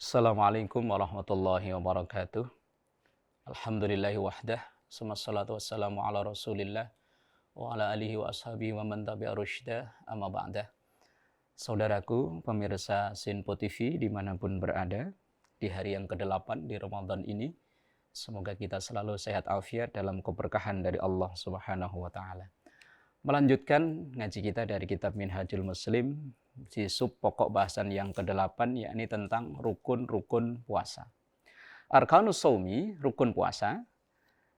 Assalamualaikum warahmatullahi wabarakatuh. Alhamdulillahi wahdah. Summassalatu wassalamu ala rasulillah wa ala alihi wa ashabihi wa man tabi'a rusydah amma ba'dah. Saudaraku, pemirsa Sinpo TV dimanapun berada, di hari yang ke-8 di Ramadan ini, semoga kita selalu sehat afiat dalam keberkahan dari Allah Subhanahu wa Ta'ala. Melanjutkan ngaji kita dari kitab Minhajul Muslim di sub pokok bahasan yang ke-8, yakni tentang rukun-rukun puasa. Arkanus Shaumi, rukun puasa,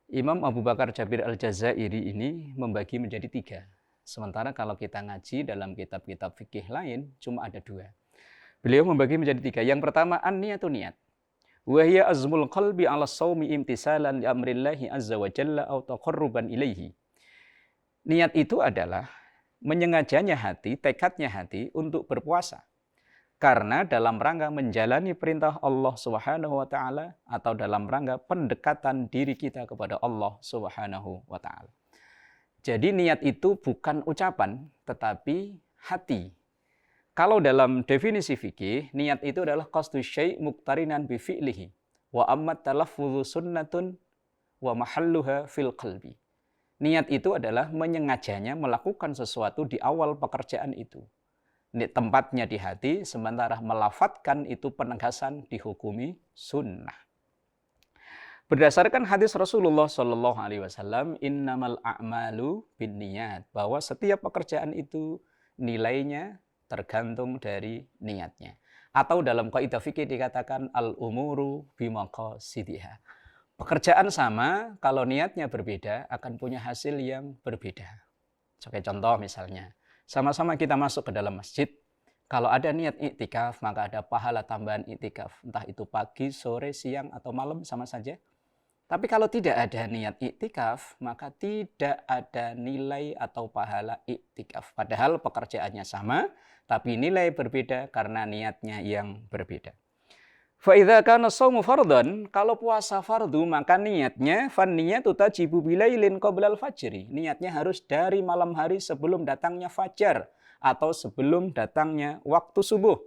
Imam Abu Bakar Jabir Al-Jazairi ini membagi menjadi 3. Sementara kalau kita ngaji dalam kitab-kitab fikih lain cuma ada 2. Beliau membagi menjadi 3. Yang pertama, an-niyatu niat. Wa hiya azmul qalbi 'ala shaumi imtisalan li amrillahi azza wa jalla aw taqarruban ilaihi. Niat itu adalah menyengajanya hati, tekadnya hati untuk berpuasa. Karena dalam rangka menjalani perintah Allah Subhanahu wa Ta'ala atau dalam rangka pendekatan diri kita kepada Allah Subhanahu wa Ta'ala. Jadi niat itu bukan ucapan, tetapi hati. Kalau dalam definisi fikih, niat itu adalah qasdu syai' muqtarinan bi fi'lihi wa amma talaffudzu sunnatun wa mahalluha fil qalbi. Niat itu adalah menyengajanya melakukan sesuatu di awal pekerjaan itu. Tempatnya di hati, sementara melafatkan itu penegasan dihukumi sunnah. Berdasarkan hadis Rasulullah Shallallahu Alaihi Wasallam, innamal a'malu binniyat, bahwa setiap pekerjaan itu nilainya tergantung dari niatnya. Atau dalam kaidah fikih dikatakan al-umuru bimaqasidiha. Pekerjaan sama, kalau niatnya berbeda akan punya hasil yang berbeda. Sebagai contoh misalnya, sama-sama kita masuk ke dalam masjid, kalau ada niat iktikaf, maka ada pahala tambahan iktikaf. Entah itu pagi, sore, siang, atau malam, sama saja. Tapi kalau tidak ada niat iktikaf, maka tidak ada nilai atau pahala iktikaf. Padahal pekerjaannya sama, tapi nilai berbeda karena niatnya yang berbeda. Fa'idha kana shaumu fardhan, kalau puasa fardu maka niatnya fanniyatu tajibu bilailin qoblal fajri. Niatnya harus dari malam hari sebelum datangnya fajar atau sebelum datangnya waktu subuh.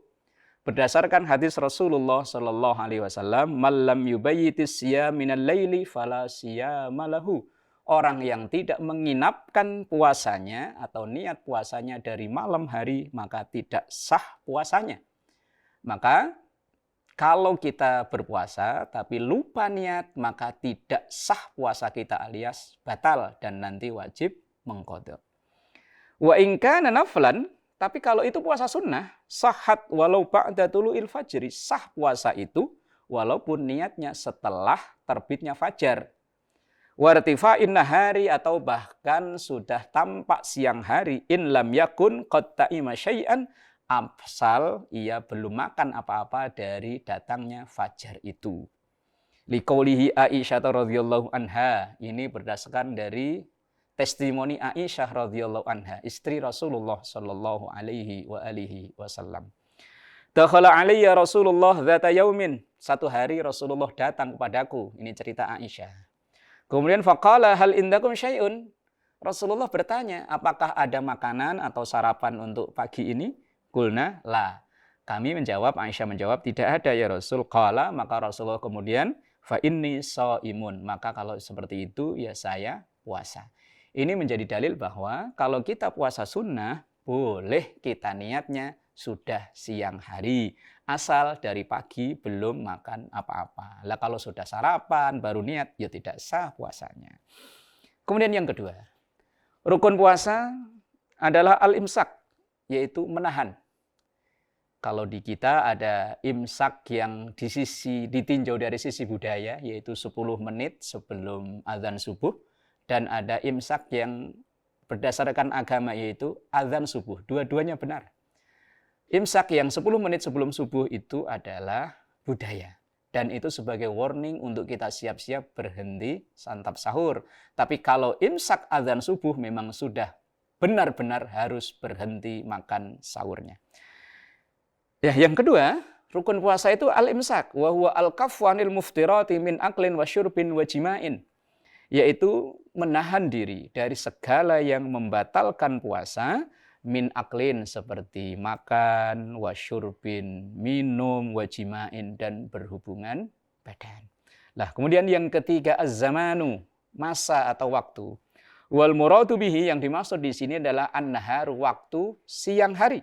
Berdasarkan hadis Rasulullah sallallahu alaihi wasallam, "Man lam yubayyitis siyam minal laili fala siyama lahu." Orang yang tidak menginapkan puasanya atau niat puasanya dari malam hari maka tidak sah puasanya. Maka kalau kita berpuasa tapi lupa niat, maka tidak sah puasa kita alias batal dan nanti wajib mengqadha. Wa in kana naflan, tapi kalau itu puasa sunnah, sahhat walau ba'da tulu'il fajri, sah puasa itu walaupun niatnya setelah terbitnya fajar. Wartifa'in nahari, atau bahkan sudah tampak siang hari, in lam yakun qad ta'ima syai'an, asal ia belum makan apa-apa dari datangnya fajar itu. Liqaulihi Aisyah radhiyallahu anha, ini berdasarkan dari testimoni Aisyah radhiyallahu anha, istri Rasulullah sallallahu alaihi wa alihi wasallam. Dakhala alayya Rasulullah dzata yaumin, satu hari Rasulullah datang kepadaku, ini cerita Aisyah. Kemudian faqala hal indakum syai'un, Rasulullah bertanya, apakah ada makanan atau sarapan untuk pagi ini? Qulna la. Kami menjawab, Aisyah menjawab, tidak ada ya Rasul. Qala, maka Rasulullah kemudian, fa inni shaimun, maka kalau seperti itu ya saya puasa. Ini menjadi dalil bahwa kalau kita puasa sunnah, boleh kita niatnya sudah siang hari, asal dari pagi belum makan apa-apa. Lah kalau sudah sarapan baru niat, ya tidak sah puasanya. Kemudian yang kedua, rukun puasa adalah al-imsak, yaitu menahan. Kalau di kita ada imsak yang ditinjau dari sisi budaya, yaitu 10 menit sebelum azan subuh, dan ada imsak yang berdasarkan agama, yaitu azan subuh. Dua-duanya benar. Imsak yang 10 menit sebelum subuh itu adalah budaya. Dan itu sebagai warning untuk kita siap-siap berhenti santap sahur. Tapi kalau imsak azan subuh memang sudah benar-benar harus berhenti makan sahurnya. Ya, yang kedua, rukun puasa itu al-imsak, wa huwa al-kaffu 'anil muftirati min aklin wa syurbin wa jima'in, yaitu menahan diri dari segala yang membatalkan puasa min aklin seperti makan, wa syurbin minum, wa jima'in dan berhubungan badan. Nah, kemudian yang ketiga az-zamanu, masa atau waktu. Wal muradu bihi yang dimaksud di sini adalah an-nahar, waktu siang hari.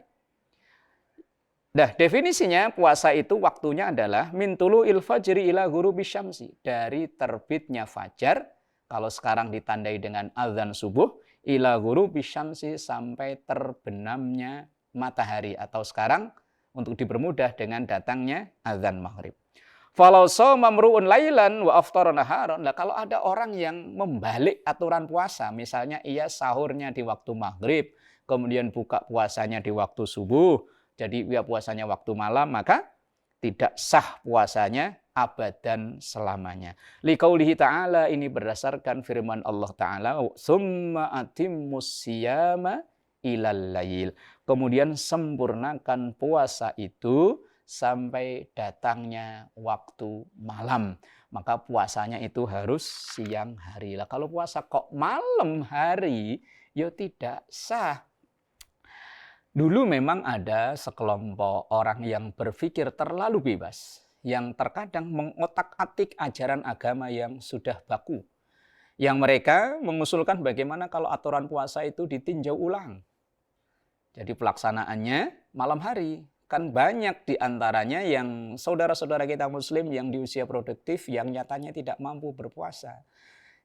Nah, definisinya puasa itu waktunya adalah min tulu'il fajri ila ghurubisy syamsi, dari terbitnya fajar, kalau sekarang ditandai dengan azan subuh, ila ghurubisy syamsi sampai terbenamnya matahari, atau sekarang untuk dipermudah dengan datangnya azan maghrib. Falau shoma mru'un lailan wa aftara naharan. Nah, kalau ada orang yang membalik aturan puasa, misalnya ia sahurnya di waktu maghrib, kemudian buka puasanya di waktu subuh, jadi dia puasanya waktu malam, maka tidak sah puasanya abadan selamanya. Liqaulihi ta'ala, ini berdasarkan firman Allah Ta'ala, summa atimmus siyama ilal lail. Kemudian sempurnakan puasa itu sampai datangnya waktu malam. Maka puasanya itu harus siang hari. Lah kalau puasa kok malam hari, ya tidak sah. Dulu memang ada sekelompok orang yang berpikir terlalu bebas, yang terkadang mengotak-atik ajaran agama yang sudah baku. Yang mereka mengusulkan bagaimana kalau aturan puasa itu ditinjau ulang. Jadi pelaksanaannya malam hari. Kan banyak diantaranya yang saudara-saudara kita muslim yang di usia produktif yang nyatanya tidak mampu berpuasa.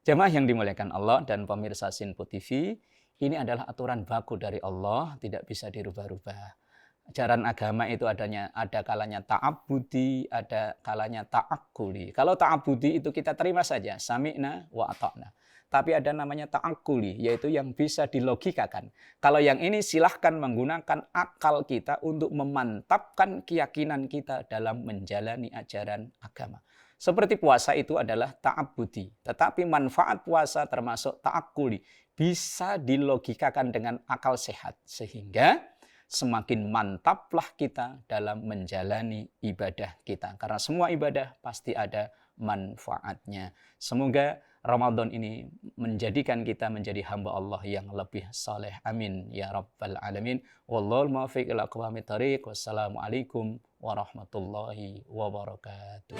Jemaah yang dimuliakan Allah dan pemirsa Sinpo TV, ini adalah aturan baku dari Allah, tidak bisa dirubah-rubah. Ajaran agama itu ada kalanya ta'abbudi, ada kalanya ta'akkuli. Kalau ta'abbudi itu kita terima saja, sami'na wa ata'na. Tapi ada namanya ta'akkuli, yaitu yang bisa dilogikakan. Kalau yang ini silahkan menggunakan akal kita untuk memantapkan keyakinan kita dalam menjalani ajaran agama. Seperti puasa itu adalah ta'abbudi, tetapi manfaat puasa termasuk ta'akkuli, bisa dilogikakan dengan akal sehat, sehingga semakin mantaplah kita dalam menjalani ibadah kita. Karena semua ibadah pasti ada manfaatnya. Semoga Ramadan ini menjadikan kita menjadi hamba Allah yang lebih saleh. Amin ya rabbal alamin. Wallahul muwaffiq ila aqwamit thoriq. Wassalamualaikum warahmatullahi wabarakatuh.